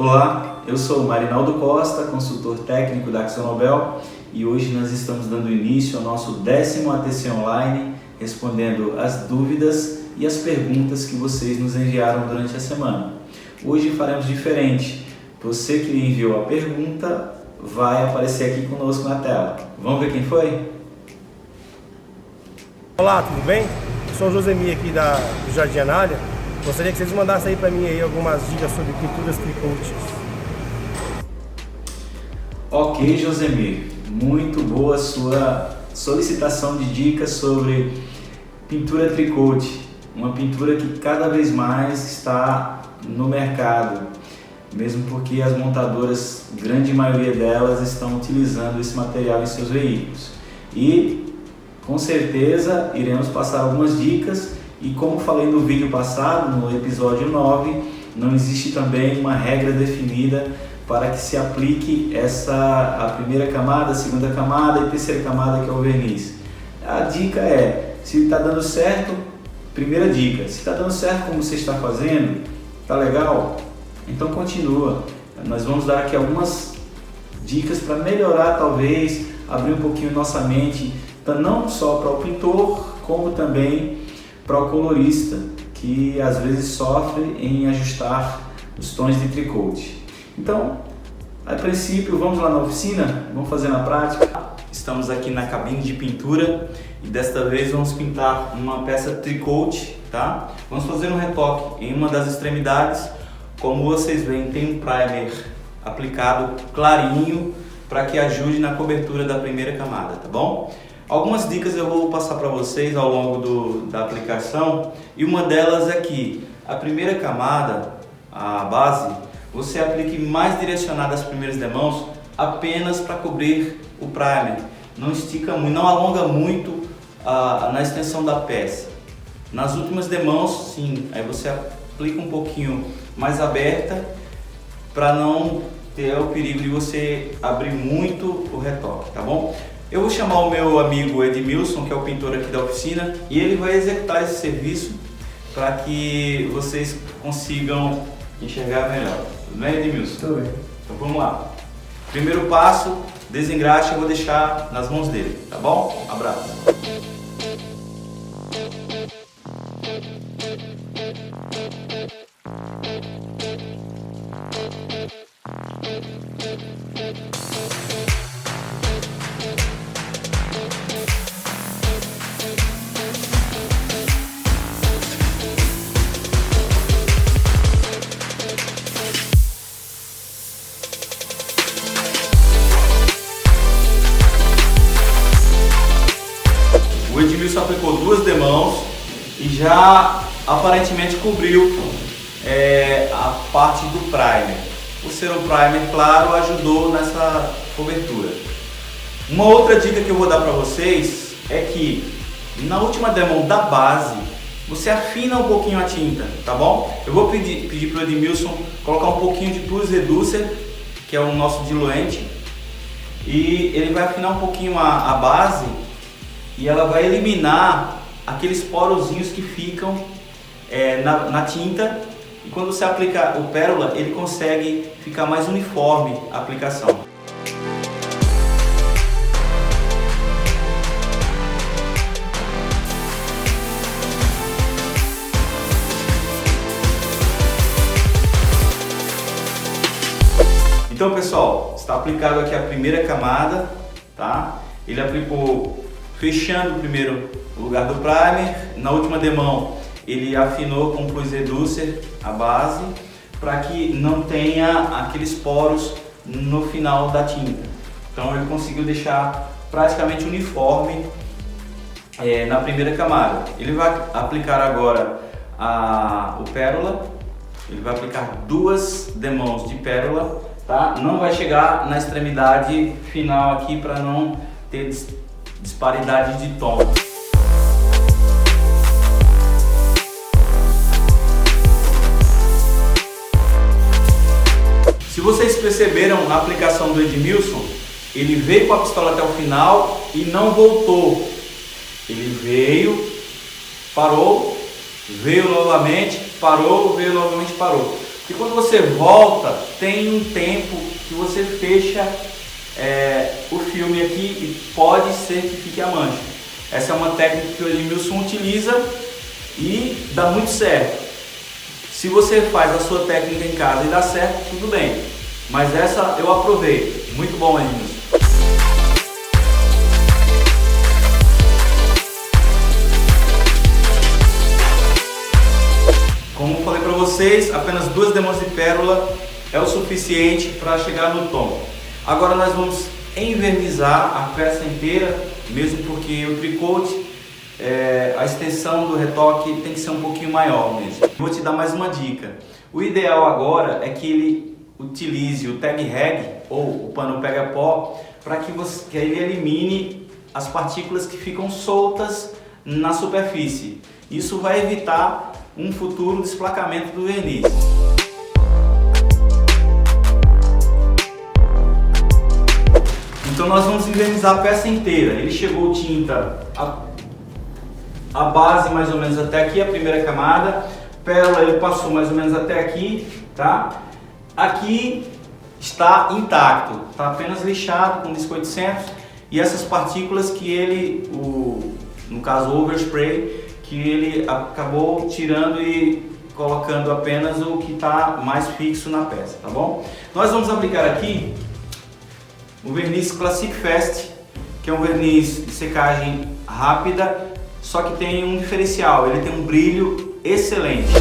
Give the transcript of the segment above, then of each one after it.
Olá, eu sou Marinaldo Costa, consultor técnico da AkzoNobel, e hoje nós estamos dando início ao nosso 10º ATC Online, respondendo as dúvidas e as perguntas que vocês nos enviaram durante a semana. Hoje faremos diferente. Você que enviou a pergunta vai aparecer aqui conosco na tela. Vamos ver quem foi? Olá, tudo bem? Eu sou o Josemir aqui do Jardim Anália. Gostaria que vocês mandassem aí para mim aí algumas dicas sobre pinturas tricotes. Ok, Josemir, muito boa sua solicitação de dicas sobre pintura tricote, uma pintura que cada vez mais está no mercado, mesmo porque as montadoras, grande maioria delas, estão utilizando esse material em seus veículos. E com certeza iremos passar algumas dicas. E como falei no vídeo passado, no episódio 9, não existe também uma regra definida para que se aplique a primeira camada, a segunda camada e a terceira camada, que é o verniz. A dica é, se está dando certo, primeira dica, se está dando certo como você está fazendo, está legal? Então continua. Nós vamos dar aqui algumas dicas para melhorar, talvez, abrir um pouquinho nossa mente, não só para o pintor, como também para o colorista, que às vezes sofre em ajustar os tons de tricote. Então, a princípio, vamos lá na oficina, vamos fazer na prática. Estamos aqui na cabine de pintura e desta vez vamos pintar uma peça tricote, tá? Vamos fazer um retoque em uma das extremidades. Como vocês veem, tem um primer aplicado clarinho para que ajude na cobertura da primeira camada, tá bom? Algumas dicas eu vou passar para vocês ao longo da aplicação, e uma delas é que a primeira camada, a base, você aplique mais direcionada às primeiras demãos apenas para cobrir o primer. Não estica muito, não alonga muito na extensão da peça. Nas últimas demãos, sim, aí você aplica um pouquinho mais aberta para não ter o perigo de você abrir muito o retoque, tá bom? Eu vou chamar o meu amigo Edmilson, que é o pintor aqui da oficina, e ele vai executar esse serviço para que vocês consigam enxergar melhor. Tudo bem, Edmilson? Tudo bem. Então vamos lá. Primeiro passo, desengraxe, eu vou deixar nas mãos dele, tá bom? Abraço. O Edmilson aplicou duas demãos e já aparentemente cobriu a parte do primer. Por ser um primer claro, ajudou nessa cobertura. Uma outra dica que eu vou dar para vocês é que na última demão da base, você afina um pouquinho a tinta, tá bom? Eu vou pedir para o Edmilson colocar um pouquinho de Plus Reducer, que é o nosso diluente, e ele vai afinar um pouquinho a base, e ela vai eliminar aqueles porozinhos que ficam na tinta, e quando você aplica o pérola, ele consegue ficar mais uniforme a aplicação. Então, pessoal, está aplicado aqui a primeira camada, tá? Ele aplicou fechando primeiro o lugar do primer. Na última demão ele afinou com Plus Reducer a base para que não tenha aqueles poros no final da tinta. Então ele conseguiu deixar praticamente uniforme na primeira camada. Ele vai aplicar agora o pérola. Ele vai aplicar duas demãos de pérola, tá? Não vai chegar na extremidade final aqui para não ter disparidade de tom. Se vocês perceberam na aplicação do Edmilson, ele veio com a pistola até o final e não voltou. Ele veio, parou, veio novamente, parou, veio novamente, parou. E quando você volta, tem um tempo que você fecha o filme aqui e pode ser que fique a mancha. Essa é uma técnica que o Edmilson utiliza e dá muito certo. Se você faz a sua técnica em casa e dá certo, tudo bem. Mas essa eu aproveito. Muito bom, Edmilson. Como eu falei para vocês, apenas 2 demãos de pérola é o suficiente para chegar no tom. Agora nós vamos envernizar a peça inteira, mesmo porque o tricote, a extensão do retoque tem que ser um pouquinho maior mesmo. Vou te dar mais uma dica. O ideal agora é que ele utilize o tag rag ou o pano pega-pó para que ele elimine as partículas que ficam soltas na superfície. Isso vai evitar um futuro desplacamento do verniz. Então nós vamos envernizar a peça inteira. Ele chegou tinta a base mais ou menos até aqui, a primeira camada. Pérola ele passou mais ou menos até aqui, tá? Aqui está intacto, está apenas lixado com disco 800 e essas partículas que ele, no caso o overspray, que ele acabou tirando e colocando apenas o que está mais fixo na peça, tá bom? Nós vamos aplicar aqui o verniz Classic Fast, que é um verniz de secagem rápida, só que tem um diferencial, ele tem um brilho excelente.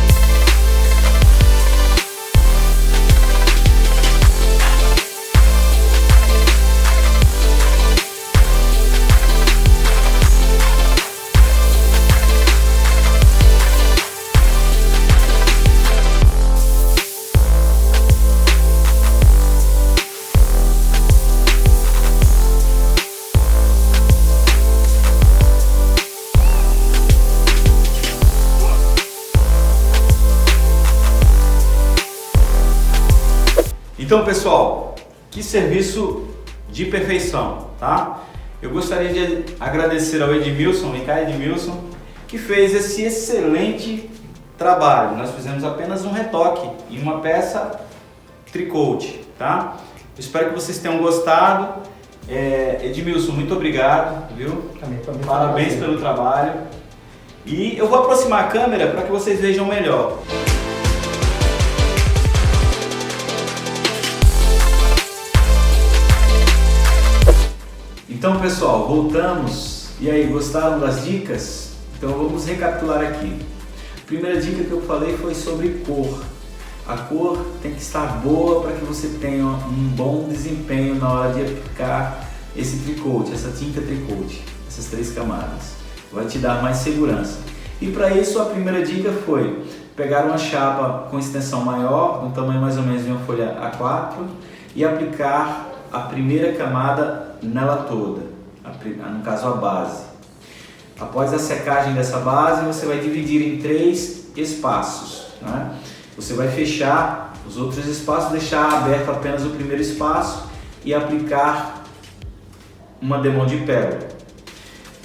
Então pessoal, que serviço de perfeição, tá? Eu gostaria de agradecer ao Edmilson, Edmilson, que fez esse excelente trabalho. Nós fizemos apenas um retoque em uma peça tricote, tá? Espero que vocês tenham gostado. Edmilson, muito obrigado, viu? Também Parabéns pelo trabalho. E eu vou aproximar a câmera para que vocês vejam melhor. Então pessoal, voltamos. E aí, gostaram das dicas? Então vamos recapitular aqui. A primeira dica que eu falei foi sobre cor. A cor tem que estar boa para que você tenha um bom desempenho na hora de aplicar esse tricote, essa tinta tricote, essas 3 camadas. Vai te dar mais segurança. E para isso a primeira dica foi pegar uma chapa com extensão maior, no tamanho mais ou menos de uma folha A4, e aplicar a primeira camada nela toda, no caso a base. Após a secagem dessa base, você vai dividir em 3 espaços, né? Você vai fechar os outros espaços, deixar aberto apenas o primeiro espaço e aplicar uma demão de pérola.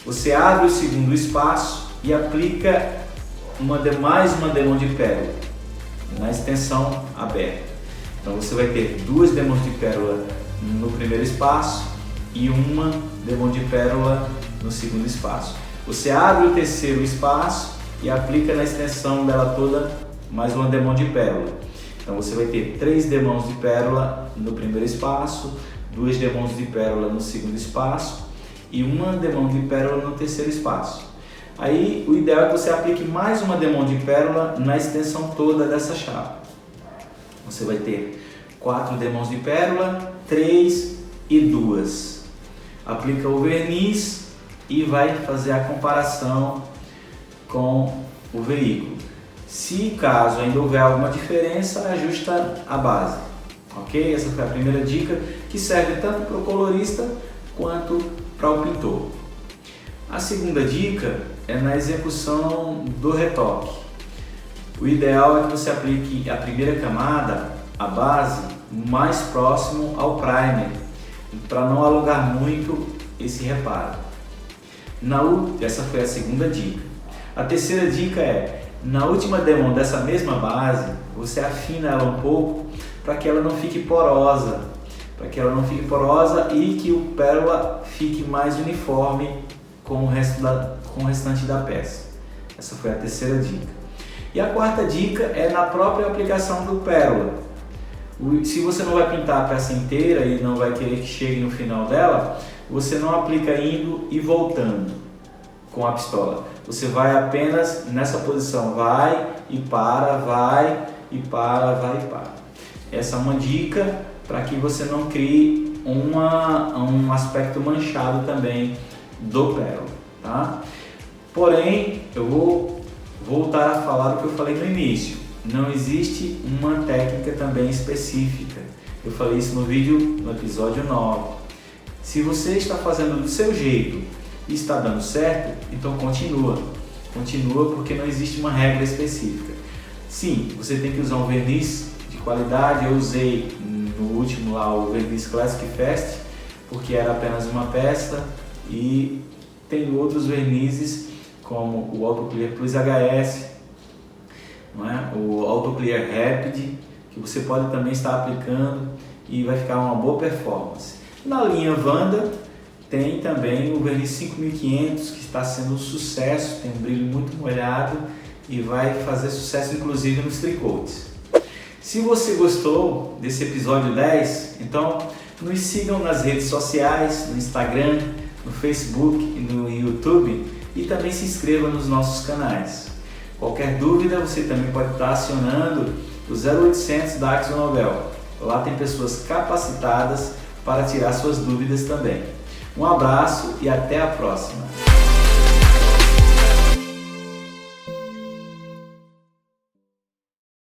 Você abre o segundo espaço e aplica mais uma demão de pérola na extensão aberta. Então você vai ter 2 demãos de pérola no primeiro espaço e uma demão de pérola no segundo espaço. Você abre o terceiro espaço e aplica na extensão dela toda mais uma demão de pérola. Então você vai ter 3 demãos de pérola no primeiro espaço, 2 demãos de pérola no segundo espaço e uma demão de pérola no terceiro espaço. Aí o ideal é que você aplique mais uma demão de pérola na extensão toda dessa chapa. Você vai ter 4 demãos de pérola, 3 e 2. Aplica o verniz e vai fazer a comparação com o veículo. Se caso ainda houver alguma diferença, ajusta a base. Ok? Essa foi a primeira dica, que serve tanto para o colorista quanto para o pintor. A segunda dica é na execução do retoque. O ideal é que você aplique a primeira camada, a base, mais próximo ao primer, para não alongar muito esse reparo. Essa foi a segunda dica. A terceira dica é Na última demão dessa mesma base, você afina ela um pouco para que ela não fique porosa, e que o pérola fique mais uniforme com o restante da peça. Essa foi a terceira dica. E a quarta dica é na própria aplicação do pérola. Se você não vai pintar a peça inteira e não vai querer que chegue no final dela, você não aplica indo e voltando com a pistola. Você vai apenas nessa posição, vai e para, vai e para, vai e para. Essa é uma dica para que você não crie um aspecto manchado também do pérola, tá? Porém, eu vou voltar a falar o que eu falei no início. Não existe uma técnica também específica. Eu falei isso no episódio 9. Se você está fazendo do seu jeito e está dando certo, então continua. Continua, porque não existe uma regra específica. Sim, você tem que usar um verniz de qualidade. Eu usei no último lá o verniz Classic Fest, porque era apenas uma peça, e tem outros vernizes como o Autoclear Plus HS, não é? O Autoclear Rapid, que você pode também estar aplicando e vai ficar uma boa performance. Na linha Wanda tem também o verniz 5500, que está sendo um sucesso, tem um brilho muito molhado e vai fazer sucesso inclusive nos tricotes. Se você gostou desse episódio 10, então nos sigam nas redes sociais, no Instagram, no Facebook e no YouTube, e também se inscreva nos nossos canais. Qualquer dúvida, você também pode estar acionando o 0800 da AkzoNobel. Lá tem pessoas capacitadas para tirar suas dúvidas também. Um abraço e até a próxima!